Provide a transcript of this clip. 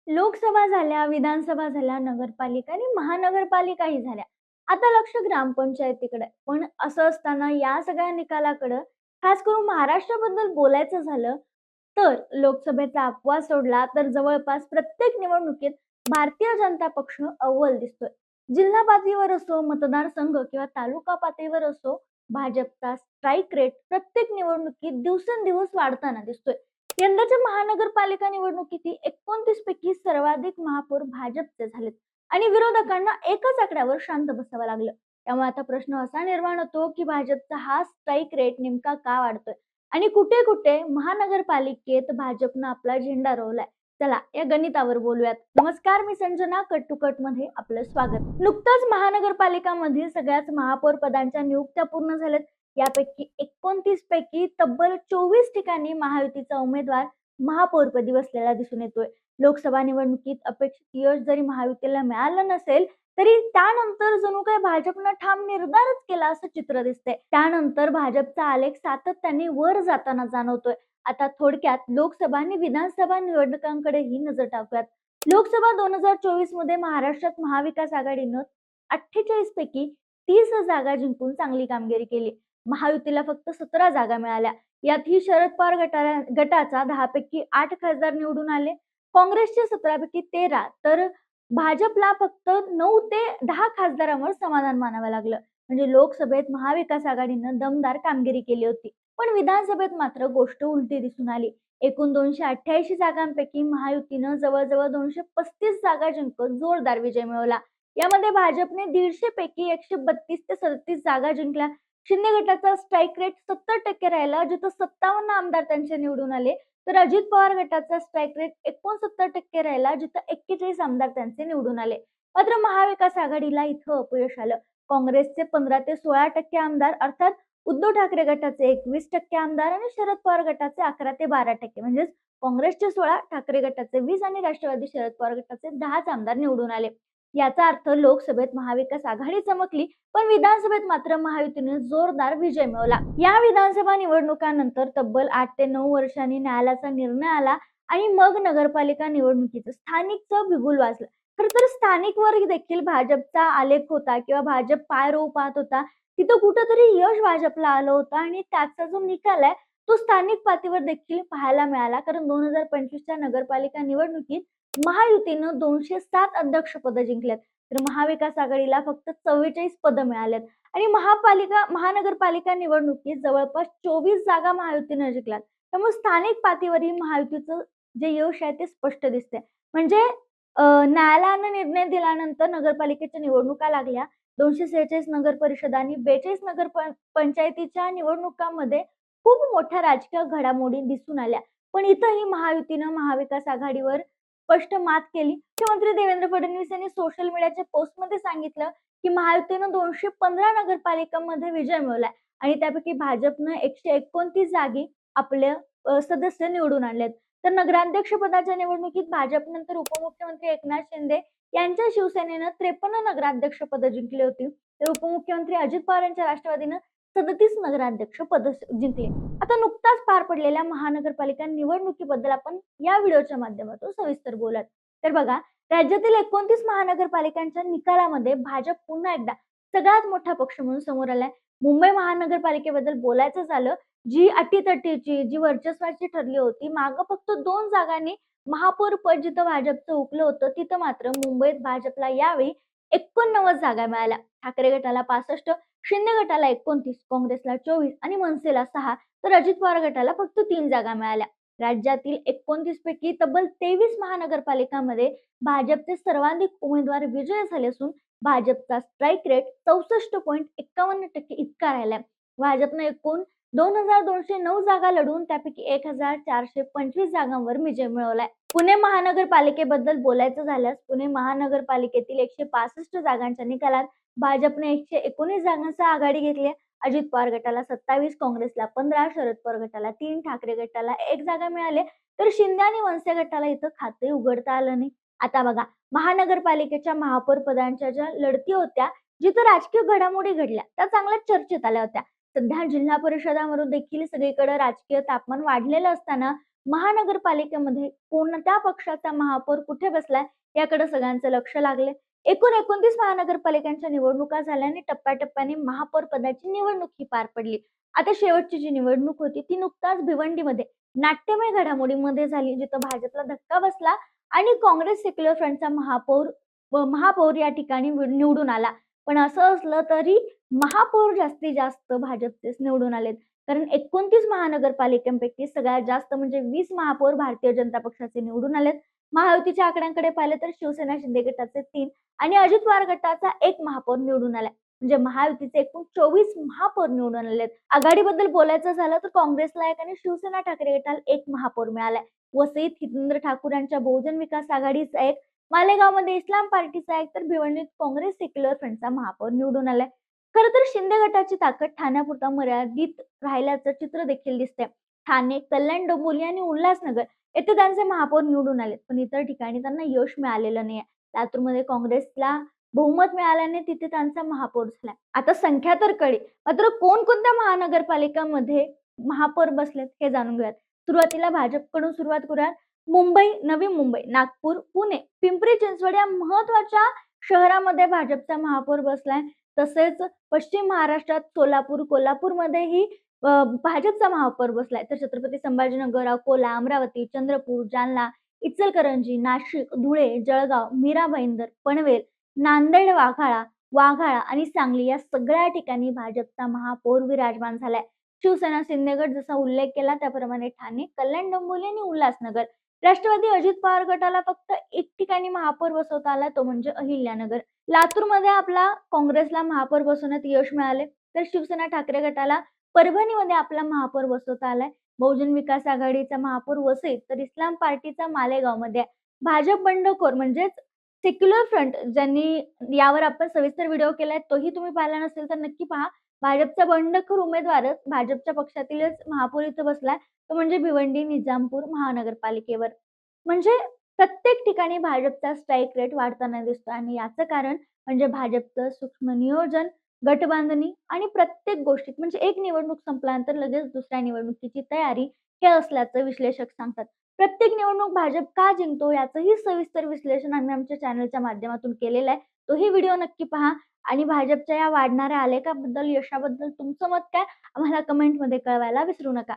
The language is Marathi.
लोकसभा झाल्या, विधानसभा झाल्या, नगरपालिका आणि महानगरपालिकाही झाल्या. आता लक्ष ग्रामपंचायतीकडे आहे. पण असं असताना या सगळ्या निकालाकडं खास करून महाराष्ट्राबद्दल बोलायचं झालं तर लोकसभेचा अपवाद सोडला तर जवळपास प्रत्येक निवडणुकीत भारतीय जनता पक्ष अव्वल दिसतोय. जिल्हा पातळीवर असो, मतदारसंघ किंवा तालुका पातळीवर असो, भाजपचा स्ट्राईक रेट प्रत्येक निवडणुकीत दिवसेंदिवस वाढताना दिसतोय. यंदाच्या महानगरपालिका निवडणुकीत 29 पैकी सर्वाधिक महापौर भाजपचे झालेत आणि विरोधकांना एकाच आकड्यावर शांत बसावं लागलं. त्यामुळे आता प्रश्न असा निर्माण होतो की भाजपचा हा स्ट्राईक रेट नेमका का वाढतोय आणि कुठे कुठे महानगरपालिकेत भाजपनं आपला झेंडा रोवलाय. चला या गणितावर बोलूयात. नमस्कार, मी संजना. कट टू कट मध्ये आपलं स्वागत. नुकताच महानगरपालिकांमधील सगळ्याच महापौर पदांच्या नियुक्त्या पूर्ण झाल्यात. यापैकी 29 पैकी तब्बल 24 ठिकाणी महायुतीचा उमेदवार महापौरपदी बसलेला दिसून येतोय. लोकसभा निवडणुकीत अपेक्षित यश जरी महायुतीला मिळालं नसेल तरी त्यानंतर जणू काही भाजपनं ठाम निर्धारच केला असं चित्र दिसतंय. त्यानंतर भाजपचा आलेख सातत्याने वर जाताना जाणवतोय. आता थोडक्यात लोकसभा आणि विधानसभा निवडणुकांकडेही नजर टाकूयात. लोकसभा 2024 मध्ये महाराष्ट्रात महाविकास आघाडीनं 48 पैकी 30 जागा जिंकून चांगली कामगिरी केली. महायुतीला फक्त 17 जागा मिळाल्या. यातही शरद पवार गटाचा 10 पैकी 8 खासदार निवडून आले. काँग्रेसचे 17 पैकी 13 तर भाजपला फक्त 9 ते 10 खासदारांवर समाधान मानावं लागलं. म्हणजे लोकसभेत महाविकास आघाडीनं दमदार कामगिरी केली होती. पण विधानसभेत मात्र गोष्ट उलटी दिसून आली. एकूण 288 जागांपैकी महायुतीनं जवळजवळ 235 जागा जिंकत जोरदार विजय मिळवला. यामध्ये भाजपने 150 पैकी 132 ते 37 जागा जिंकल्या. शिंदे गटाचा स्ट्राईक रेट 70% राहिला, जिथं 57 आमदार त्यांचे निवडून आले. तर अजित पवार गटाचा स्ट्राईक रेट 69% राहिला, जिथं 41 आमदार त्यांचे निवडून आले. मात्र महाविकास आघाडीला इथं अपयश आलं. काँग्रेसचे 15 ते 16% आमदार अर्थात उद्धव ठाकरे गटाचे 21% आमदार आणि शरद पवार गटाचे 11 ते 12% म्हणजेच काँग्रेसचे 16, ठाकरे गटाचे 20 आणि राष्ट्रवादी शरद पवार गटाचे 10 आमदार निवडून आले. याचा अर्थ लोकसभेत महाविकास आघाडी चमकली, पण विधानसभेत मात्र महायुतीने जोरदार विजय मिळवला. या विधानसभा निवडणुकांनंतर तब्बल 8 ते 9 वर्षांनी न्यायालयाचा निर्णय आला आणि मग नगरपालिका निवडणुकीचं स्थानिकचं बिगुल वाजलं. खर तर स्थानिकवर देखील भाजपचा आलेख होता किंवा भाजप पाय रोवू पाहत होता. तिथं कुठंतरी यश भाजपला आलं होतं आणि त्याचा जो निकाल आहे तो स्थानिक पातळीवर देखील पाहायला मिळाला. कारण 2025च्या नगरपालिका निवडणुकीत महायुतीनं 207 अध्यक्षपद जिंकल्यात, तर महाविकास आघाडीला फक्त 44 पदं मिळाल्यात आणि महानगरपालिका निवडणुकीत जवळपास 24 जागा महायुतीनं जिंकल्यात. त्यामुळे स्थानिक पातळीवरही महायुतीचं जे यश आहे ते स्पष्ट दिसतंय. म्हणजे न्यायालयानं निर्णय दिल्यानंतर नगरपालिकेच्या निवडणुका लागल्या. 246 नगर परिषद आणि 42 पंचायतीच्या निवडणुकांमध्ये खूप मोठ्या राजकीय घडामोडी दिसून आल्या. पण इथंही महायुतीनं महाविकास आघाडीवर स्पष्ट मात केली. मुख्यमंत्री देवेंद्र फडणवीस यांनी सोशल मीडियाच्या पोस्टमध्ये सांगितलं की महायुतीनं 215 नगरपालिकांमध्ये विजय मिळवलाय आणि त्यापैकी भाजपनं 129 जागी आपले सदस्य निवडून आणलेत. तर नगराध्यक्ष पदाच्या निवडणुकीत भाजपनंतर उपमुख्यमंत्री एकनाथ शिंदे यांच्या शिवसेनेनं 53 नगराध्यक्ष पद जिंकली होती. तर उपमुख्यमंत्री अजित पवार यांच्या राष्ट्रवादीनं 37 नगराध्यक्ष पद जिंकले. आता नुकताच पार पडलेल्या महानगरपालिका निवडणुकीबद्दल आपण या व्हिडिओच्या माध्यमातून सविस्तर बोलत. तर बघा, राज्यातील 29 महानगरपालिकांच्या निकालामध्ये भाजप पुन्हा एकदा सगळ्यात मोठा पक्ष म्हणून समोर आलाय. मुंबई महानगरपालिकेबद्दल बोलायचं झालं, जी अटीतटीची जी वर्चस्वाची ठरली होती, मागं फक्त 2 जागांनी महापौर पद जिथं भाजपचं हुकलं होतं, तिथं मात्र मुंबईत भाजपला यावेळी 89 जागा मिळाल्या. ठाकरे गटाला 65, शिंदे गटाला 29, काँग्रेसला 24 आणि मनसेला 6 तर अजित पवार गटाला फक्त 3 जागा मिळाल्या. राज्यातील 29 पैकी तब्बल 23 महानगरपालिकांमध्ये भाजपचे सर्वाधिक उमेदवार विजयी झाले असून भाजपचा स्ट्राईक रेट 64.51% इतका राहिलाय. भाजपने एकूण 2209 जागा लढवून त्यापैकी 1425 जागांवर विजय मिळवलाय. पुणे महानगरपालिकेबद्दल बोलायचं झाल्यास पुणे महानगरपालिकेतील 165 जागांच्या निकालात भाजपने 119 जागांचा आघाडी घेतली. अजित पवार गटाला 27, काँग्रेसला 15, शरद पवार गटाला 3, ठाकरे गटाला 1 जागा मिळाले. तर शिंदे आणि मनसे गटाला इथं खाते उघडता आलं नाही. आता बघा, महानगरपालिकेच्या महापौर पदांच्या ज्या लढती होत्या, जिथं राजकीय घडामोडी घडल्या त्या चांगल्या चर्चेत आल्या होत्या. सध्या जिल्हा परिषदांवरून देखील सगळीकडे राजकीय तापमान वाढलेलं असताना महानगरपालिकेमध्ये कोणत्या पक्षाचा महापौर कुठे बसलाय याकडे सगळ्यांचं लक्ष लागले. एकूण 29 महानगरपालिकांच्या निवडणुका झाल्या आणि टप्प्याटप्प्याने महापौर पदाची निवडणूक ही पार पडली. आता शेवटची जी निवडणूक होती ती नुकताच भिवंडीमध्ये नाट्यमय घडामोडीमध्ये झाली, जिथं भाजपला धक्का बसला आणि काँग्रेस सेक्युलर फ्रंटचा महापौर या ठिकाणी निवडून आला. पण असं असलं तरी महापौर जास्तीत जास्त भाजपचेच निवडून आलेत. कारण 29 महानगरपालिकांपैकी सगळ्यात जास्त म्हणजे 20 महापौर भारतीय जनता पक्षाचे निवडून आलेत. महायुतीच्या आकड्यांकडे पाहिलं तर शिवसेना शिंदे गटाचे 3 आणि अजित पवार गटाचा 1 महापौर निवडून आलाय. म्हणजे महायुतीचे एकूण 24 महापौर निवडून आलेत. आघाडीबद्दल बोलायचं झालं तर काँग्रेसला 1 आणि शिवसेना ठाकरे गटाला 1 महापौर मिळालाय. वसईत हितेंद्र ठाकूर यांच्या बहुजन विकास आघाडीचा 1, मालेगावमध्ये इस्लाम पार्टीचा 1 तर भिवंडीत काँग्रेस सेक्युलर फ्रंटचा महापौर निवडून आलाय. खरं तर शिंदे गटाची ताकद ठाण्यापुरता मर्यादित राहिल्याचं चित्र देखील दिसतंय. ठाणे, कल्याण, डोंबिवली आणि उल्हासनगर येथे त्यांचे महापौर निवडून आलेत. पण इतर ठिकाणी त्यांना यश मिळालेलं नाहीये. लातूरमध्ये काँग्रेसला बहुमत मिळाल्याने तिथे त्यांचा महापौर झालाय. आता संख्या तर कळली, मात्र कोणकोणत्या महानगरपालिकांमध्ये महापौर बसलेत हे जाणून घेऊयात. सुरुवातीला भाजपकडून सुरुवात करूयात. मुंबई, नवी मुंबई, नागपूर, पुणे, पिंपरी चिंचवड या महत्वाच्या शहरामध्ये भाजपचा महापौर बसलाय. तसेच पश्चिम महाराष्ट्रात सोलापूर, कोल्हापूरमध्येही भाजपचा महापौर बसलाय. तर छत्रपती संभाजीनगर, अकोला, अमरावती, चंद्रपूर, जालना, इचलकरंजी, नाशिक, धुळे, जळगाव, मीरा भाईंदर, पनवेल, नांदेड, वाघाळा आणि सांगली या सगळ्या ठिकाणी भाजपचा महापौर विराजमान झालाय. शिवसेना शिंदे गट जसा उल्लेख केला त्याप्रमाणे ठाणे, कल्याण, डोंबिवली आणि उल्हासनगर. राष्ट्रवादी अजित पवार गटाला फक्त 1 ठिकाणी महापौर बसवता आला, तो म्हणजे अहिल्यानगर. लातूरमध्ये आपला काँग्रेसला महापौर बसवण्यात यश मिळाले. तर शिवसेना ठाकरे गटाला परभणीमध्ये आपला महापौर बसवता आलाय. बहुजन विकास आघाडीचा महापौर वसईत तर इस्लाम पार्टीचा मालेगावमध्ये. भाजप बंडखोर म्हणजेच सेक्युलर फ्रंट ज्यांनी यावर आपण सविस्तर व्हिडिओ केलाय तोही तुम्ही पाहिला नसेल तर नक्की पहा. भाजपचा बंडखोर उमेदवारच भाजपच्या पक्षातीलच महापौर इथं बसलाय, तो म्हणजे भिवंडी निजामपूर महानगरपालिकेवर. म्हणजे प्रत्येक ठिकाणी भाजपचा स्ट्राईक रेट वाढताना दिसतो आणि याचं कारण म्हणजे भाजपचं सूक्ष्म नियोजन, गटबांधणी आणि प्रत्येक गोष्टीत म्हणजे एक निवडणूक संपल्यानंतर लगेच दुसऱ्या निवडणुकीची तयारी हे असल्याचं विश्लेषक सांगतात. प्रत्येक निवडणूक भाजप का जिंकतो याचंही सविस्तर विश्लेषण आम्ही आमच्या चॅनलच्या माध्यमातून केलेलं आहे. तोही व्हिडिओ नक्की पहा आणि भाजपच्या या वाढणाऱ्या आलेखाबद्दल, यशाबद्दल तुमचं मत काय आम्हाला कमेंटमध्ये कळवायला विसरू नका.